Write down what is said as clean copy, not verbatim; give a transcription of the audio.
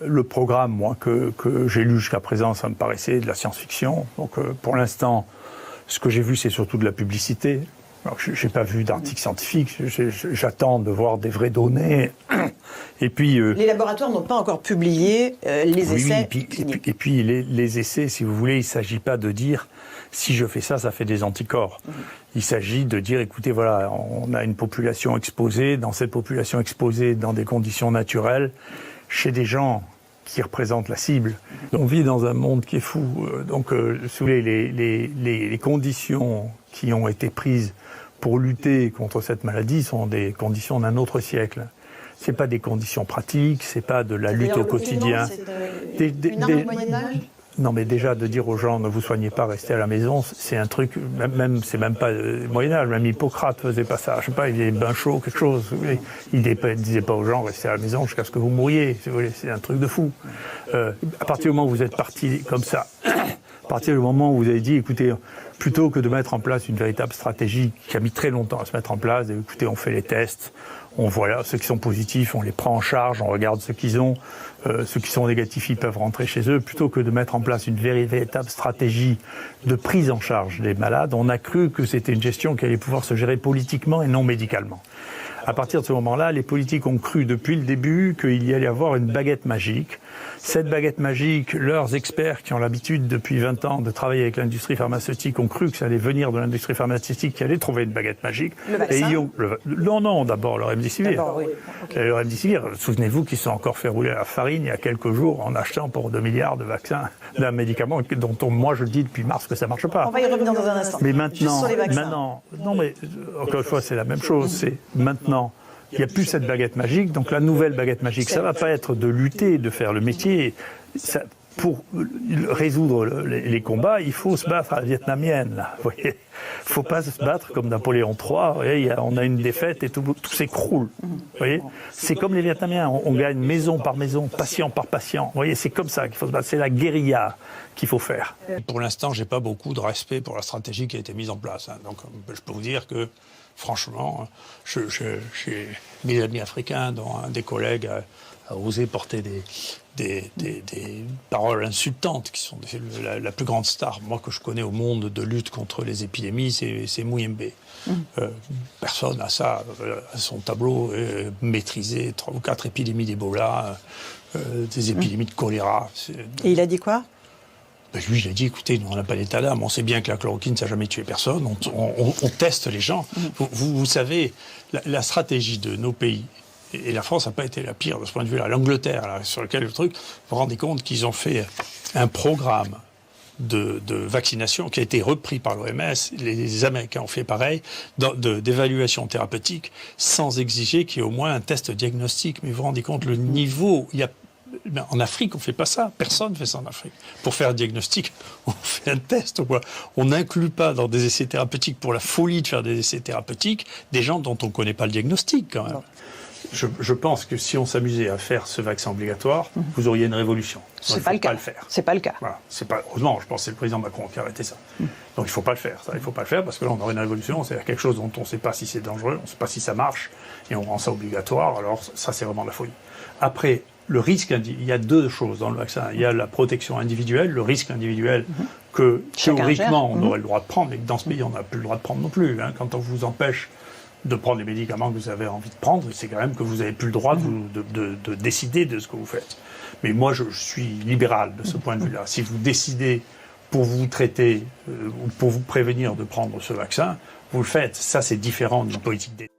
Le programme, moi, que j'ai lu jusqu'à présent, ça me paraissait de la science-fiction. Donc, pour l'instant, ce que j'ai vu, c'est surtout de la publicité. Alors, j'ai pas vu d'article scientifique. J'attends de voir des vraies données. Et puis, les laboratoires n'ont pas encore publié les essais cliniques. Et puis, les essais, si vous voulez, il ne s'agit pas de dire si je fais ça, ça fait des anticorps. Il s'agit de dire, écoutez, voilà, on a une population exposée. Dans cette population exposée, dans des conditions naturelles, chez des gens qui représentent la cible. On vit dans un monde qui est fou. Donc, si vous voulez, les conditions qui ont été prises pour lutter contre cette maladie sont des conditions d'un autre siècle. C'est pas des conditions pratiques, c'est pas de la lutte au quotidien. Une arme du Moyen-Âge ? Non, mais déjà de dire aux gens ne vous soignez pas, restez à la maison, c'est un truc. C'est même pas Moyen-Âge. Même Hippocrate faisait pas ça. Je sais pas, il y avait bain chaud, quelque chose. Il disait pas aux gens restez à la maison jusqu'à ce que vous mouriez. Si vous voulez, c'est un truc de fou. À partir du moment où vous êtes parti comme ça, à partir du moment où vous avez dit, écoutez, plutôt que de mettre en place une véritable stratégie qui a mis très longtemps à se mettre en place, écoutez, on fait les tests, on voit ceux qui sont positifs, on les prend en charge, on regarde ceux qu'ils ont, ceux qui sont négatifs, ils peuvent rentrer chez eux, plutôt que de mettre en place une véritable stratégie de prise en charge des malades, on a cru que c'était une gestion qui allait pouvoir se gérer politiquement et non médicalement. À partir de ce moment-là, les politiques ont cru depuis le début qu'il y allait avoir une baguette magique. Cette baguette magique, leurs experts qui ont l'habitude depuis 20 ans de travailler avec l'industrie pharmaceutique ont cru que ça allait venir de l'industrie pharmaceutique qui allait trouver une baguette magique. Le vaccin ? Non, d'abord le remdesivir. D'abord, oui. Okay. Le remdesivir, souvenez-vous qu'ils sont encore fait rouler à la farine il y a quelques jours en achetant pour 2 milliards de vaccins d'un médicament dont moi je dis depuis mars que ça marche pas. On va y revenir dans un instant. Mais maintenant, juste sur les vaccins. Non mais encore une fois c'est la même chose, c'est maintenant. Il n'y a plus cette baguette magique, donc la nouvelle baguette magique, ça ne va pas être de lutter, de faire le métier. Ça, pour résoudre les combats, il faut se battre à la vietnamienne. Là, vous voyez, il ne faut pas se battre comme Napoléon III. Vous voyez, on a une défaite et tout s'écroule. Vous voyez, c'est comme les Vietnamiens, on gagne maison par maison, patient par patient. Vous voyez, c'est comme ça qu'il faut se battre. C'est la guérilla qu'il faut faire. Pour l'instant, je n'ai pas beaucoup de respect pour la stratégie qui a été mise en place. Donc, je peux vous dire que franchement, j'ai mes amis africains, dont un des collègues a osé porter des paroles insultantes, qui sont la plus grande star, moi, que je connais au monde de lutte contre les épidémies, c'est Muyembe. Personne n'a ça à son tableau, maîtriser 3 ou 4 épidémies d'Ebola, des épidémies de choléra. Et il a dit quoi ? Lui, il a dit, écoutez, nous, on n'a pas d'état d'âme, on sait bien que la chloroquine, ça n'a jamais tué personne, on teste les gens. Vous savez, la stratégie de nos pays, et la France n'a pas été la pire de ce point de vue-là, l'Angleterre, là, sur lequel le truc, vous vous rendez compte qu'ils ont fait un programme de vaccination qui a été repris par l'OMS, les Américains ont fait pareil, d'évaluation thérapeutique, sans exiger qu'il y ait au moins un test diagnostique. Mais vous vous rendez compte, le niveau, en Afrique, on ne fait pas ça. Personne ne fait ça en Afrique. Pour faire un diagnostic, on fait un test. On n'inclut pas dans des essais thérapeutiques, pour la folie de faire des essais thérapeutiques, des gens dont on ne connaît pas le diagnostic, quand même. Je pense que si on s'amusait à faire ce vaccin obligatoire, vous auriez une révolution. C'est pas le cas. C'est pas le cas. Voilà. Heureusement, je pense que c'est le président Macron qui a arrêté ça. Donc il ne faut pas le faire. Il ne faut pas le faire parce que là, on aurait une révolution. C'est quelque chose dont on ne sait pas si c'est dangereux, on ne sait pas si ça marche, et on rend ça obligatoire. Alors ça, c'est vraiment de la folie. Après, le risque, il y a 2 choses dans le vaccin. Il y a la protection individuelle, le risque individuel que théoriquement on aurait le droit de prendre, mais que dans ce pays on n'a plus le droit de prendre non plus. Quand on vous empêche de prendre les médicaments que vous avez envie de prendre, c'est quand même que vous n'avez plus le droit de décider de ce que vous faites. Mais moi, je suis libéral de ce point de vue-là. Si vous décidez pour vous traiter ou pour vous prévenir de prendre ce vaccin, vous le faites. Ça, c'est différent d'une politique d'État.